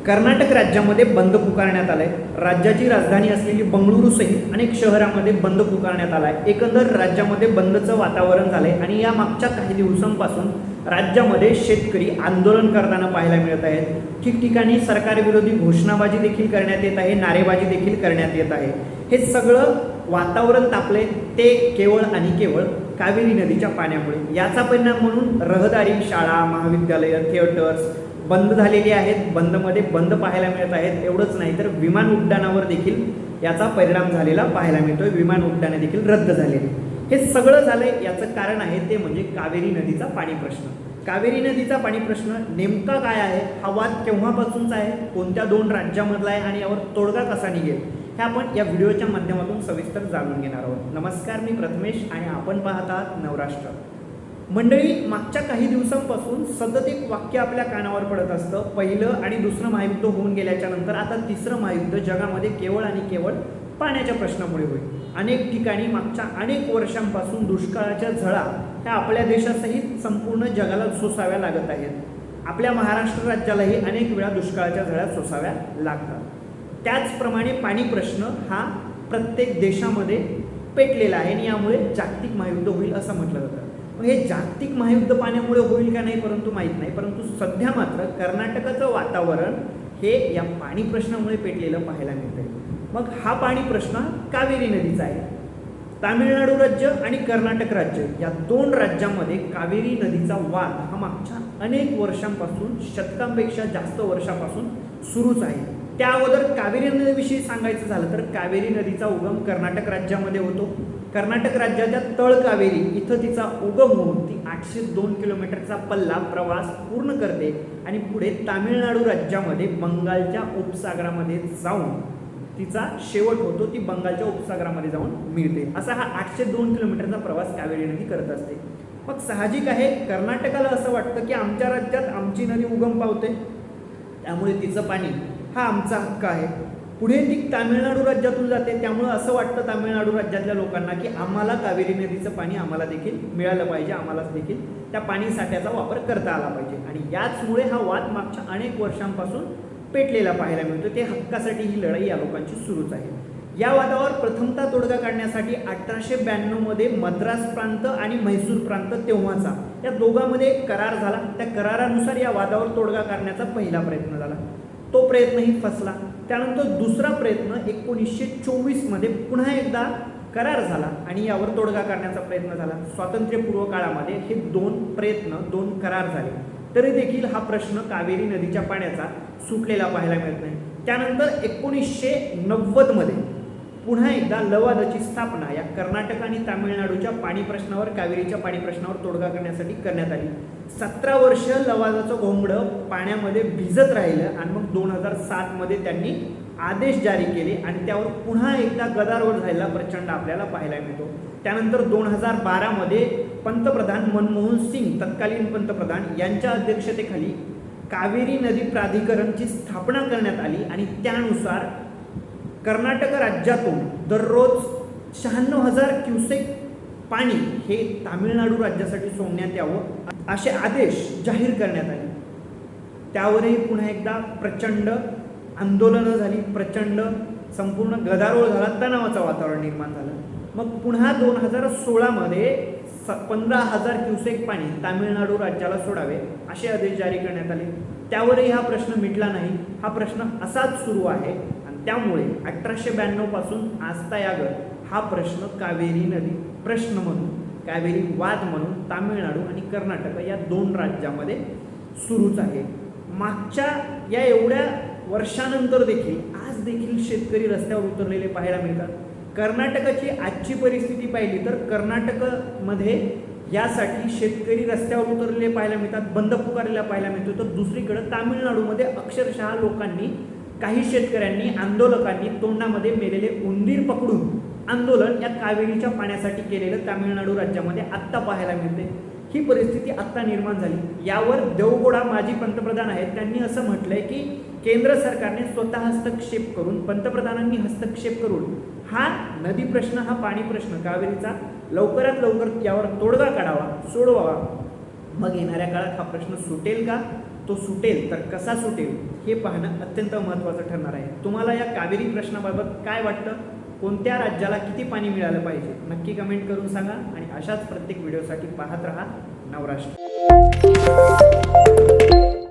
कर्नाटक राज्यामध्ये बंद पुकारण्यात आलाय। राज्याची राजधानी असलेली बंगळुरू सहित अनेक शहरांमध्ये बंद पुकारण्यात आलाय। एकंदर राज्यामध्ये बंदचं वातावरण झालंय आणि या मागच्या काही दिवसांपासून राज्यामध्ये शेतकरी आंदोलन करताना पाहायला मिळत आहेत। ठिकठिकाणी सरकारविरोधी घोषणाबाजी देखील करण्यात येत आहे, नारेबाजी देखील करण्यात येत आहे। हे सगळं वातावरण तापले ते केवळ आणि केवळ कावेरी नदीच्या पाण्यामुळे। याचा परिणाम म्हणून रहदारी, शाळा, महाविद्यालय, थिएटर्स बंद झालेली आहेत। बंदमध्ये बंद पाहायला मिळत आहेत। एवढंच नाही तर विमान उड्डाणावर देखील याचा परिणाम झालेला पाहायला मिळतोय। विमान उड्डाणे देखील रद्द झालेली। हे सगळं झालंय याचं कारण आहे ते म्हणजे कावेरी नदीचा पाणी प्रश्न। कावेरी नदीचा पाणी प्रश्न नेमका काय आहे, हा वाद केव्हापासूनचा आहे, कोणत्या दोन राज्यामधला आहे आणि यावर तोडगा कसा निघेल हे आपण या व्हिडिओच्या माध्यमातून सविस्तर जाणून घेणार आहोत। नमस्कार, मी प्रथमेश आणि आपण पाहत आहात नवराष्ट्र। मंडळी, मागच्या काही दिवसांपासून सतत एक वाक्य आपल्या कानावर पडत असतं, पहिलं आणि दुसरं महायुद्ध होऊन गेल्याच्या नंतर आता तिसरं महायुद्ध जगामध्ये केवळ आणि केवळ पाण्याच्या प्रश्नामुळे होईल। अनेक ठिकाणी मागच्या अनेक वर्षांपासून दुष्काळाच्या झळा ह्या आपल्या देशासहित संपूर्ण जगाला सोसाव्या लागत आहेत। आपल्या महाराष्ट्र राज्यालाही अनेक वेळा दुष्काळाच्या झळा सोसाव्या लागतात। त्याचप्रमाणे पाणी प्रश्न हा प्रत्येक देशामध्ये पेटलेला आहे आणि यामुळे जागतिक महायुद्ध होईल असं म्हटलं जातं। मग हे जागतिक महायुद्ध पाण्यामुळे होईल का नाही परंतु माहीत नाही, परंतु सध्या मात्र कर्नाटकाचं वातावरण हे या पाणी प्रश्नामुळे पेटलेलं पाहायला मिळतंय। मग हा पाणी प्रश्न कावेरी नदीचा आहे। तामिळनाडू राज्य आणि कर्नाटक राज्य या दोन राज्यांमध्ये कावेरी नदीचा वाद हा मागच्या अनेक वर्षांपासून, शतकांपेक्षा जास्त वर्षापासून सुरूच आहे। त्या अगोदर कावेरी नदीविषयी सांगायचं झालं तर कावेरी नदीचा उगम कर्नाटक राज्यामध्ये होतो। कर्नाटक राज्याच्या तळ कावेरी इथं तिचा उगम होऊन ती 802 किलोमीटरचा पल्ला प्रवास पूर्ण करते आणि पुढे तामिळनाडू राज्यामध्ये बंगालच्या उपसागरामध्ये जाऊन तिचा शेवट होतो। ती बंगालच्या उपसागरामध्ये जाऊन मिळते। असा हा 802 किलोमीटरचा प्रवास कावेरी नदी करत असते। मग साहजिक आहे कर्नाटकाला असं वाटतं की आमच्या राज्यात आमची नदी उगम पावते, त्यामुळे तिचं पाणी हा आमचा हक्क आहे। पुढे ती तामिळनाडू राज्यातून जाते, त्यामुळे असं वाटतं तामिळनाडू राज्यातल्या लोकांना की आम्हाला कावेरी नदीचं पाणी आम्हाला देखील मिळालं पाहिजे, आम्हालाच देखील त्या पाणी साठ्याचा वापर करता आला पाहिजे। आणि याचमुळे हा वाद मागच्या अनेक वर्षांपासून पेटलेला पाहायला मिळतो। ते हक्कासाठी ही लढाई या लोकांची सुरूच आहे। या वादावर प्रथमतः तोडगा काढण्यासाठी 1892 मध्ये मद्रास प्रांत आणि म्हैसूर प्रांत तेव्हाचा या दोघांमध्ये एक करार झाला। त्या करारानुसार या वादावर तोडगा काढण्याचा पहिला प्रयत्न झाला, तो प्रयत्नही फसला। त्यानंतर दुसरा प्रयत्न 1924 मध्ये पुन्हा एकदा करार झाला आणि यावर तोडगा काढण्याचा प्रयत्न झाला। स्वातंत्र्यपूर्व काळामध्ये हे दोन करार झाले, तरी देखील हा प्रश्न कावेरी नदीच्या पाण्याचा सुटलेला पाहायला मिळत नाही। त्यानंतर 1990 मध्ये पुन्हा एकदा लवादाची स्थापना या कर्नाटक आणि तामिळनाडूच्या पाणी प्रश्नावर, कावेरीच्या पाणी प्रश्नावर तोडगा करण्यासाठी करण्यात आली। 17 वर्ष लवादाचं घोंगडं पाण्यामध्ये भिजत राहिलं आणि मग 2007 मध्ये त्यांनी आदेश जारी केले आणि त्यावर पुन्हा एकदा गदारोळ झालेला प्रचंड आपल्याला पाहायला मिळतो। त्यानंतर 2012 मध्ये पंतप्रधान मनमोहन सिंग, तत्कालीन पंतप्रधान, यांच्या अध्यक्षतेखाली कावेरी नदी प्राधिकरणची स्थापना करण्यात आली आणि त्यानुसार कर्नाटक राज्यातून दररोज 96,000 क्युसेक पाणी हे तामिळनाडू राज्यासाठी सोडण्यात यावं असे आदेश जाहीर करण्यात आले। त्यावरही पुन्हा एकदा प्रचंड आंदोलनं झाली, प्रचंड संपूर्ण गदारोळ झाला, तणावाचं वातावरण निर्माण झालं। मग पुन्हा 2016 मध्ये 15,000 क्युसेक पाणी तामिळनाडू राज्याला सोडावे असे आदेश जारी करण्यात आले। त्यावरही हा प्रश्न मिटला नाही। हा प्रश्न असाच सुरू आहे आणि त्यामुळे 1892 पासून आजतागायत हा प्रश्न कावेरी नदी प्रश्न म्हणून, कावेरी वाद म्हणून तामिळनाडू आणि कर्नाटक या दोन राज्यामध्ये सुरूच आहे। मागच्या या एवढ्या वर्षानंतर देखील आज देखील शेतकरी रस्त्यावर उतरलेले पाहायला मिळतात। कर्नाटकाची आजची परिस्थिती पाहिली तर कर्नाटकमध्ये यासाठी शेतकरी रस्त्यावर उतरलेले पाहायला मिळतात, बंद पुकारलेला पाहायला मिळतो। तर दुसरीकडे तामिळनाडूमध्ये अक्षरशः लोकांनी, काही शेतकऱ्यांनी, आंदोलकांनी तोंडामध्ये मेलेले उंदीर पकडून आंदोलन या कावेरीच्या पाण्यासाठी केलेलं तामिळनाडू राज्यामध्ये आत्ता पाहायला मिळते। ही परिस्थिती आत्ता निर्माण झाली। यावर देवगौडा माजी पंतप्रधान आहेत, त्यांनी असं म्हटलंय की केंद्र सरकारने स्वतः हस्तक्षेप करून, पंतप्रधानांनी हस्तक्षेप करून हा नदी प्रश्न, हा पाणी प्रश्न कावेरीचा लवकरात लवकर यावर तोडगा काढावा, सोडवावा। मग येणाऱ्या काळात हा प्रश्न सुटेल का तो सुटेल तर कसा सुटेल हे पाहणं अत्यंत महत्त्वाचं ठरणार आहे. तुम्हाला या कावेरी प्रश्नाबाबत काय वाटतं? कोणत्या राज्याला किती पाणी मिळालं पाहिजे? नक्की कमेंट करून सांगा आणि अशाच प्रत्येक व्हिडिओसाठी पाहत रहा नवराष्ट्र.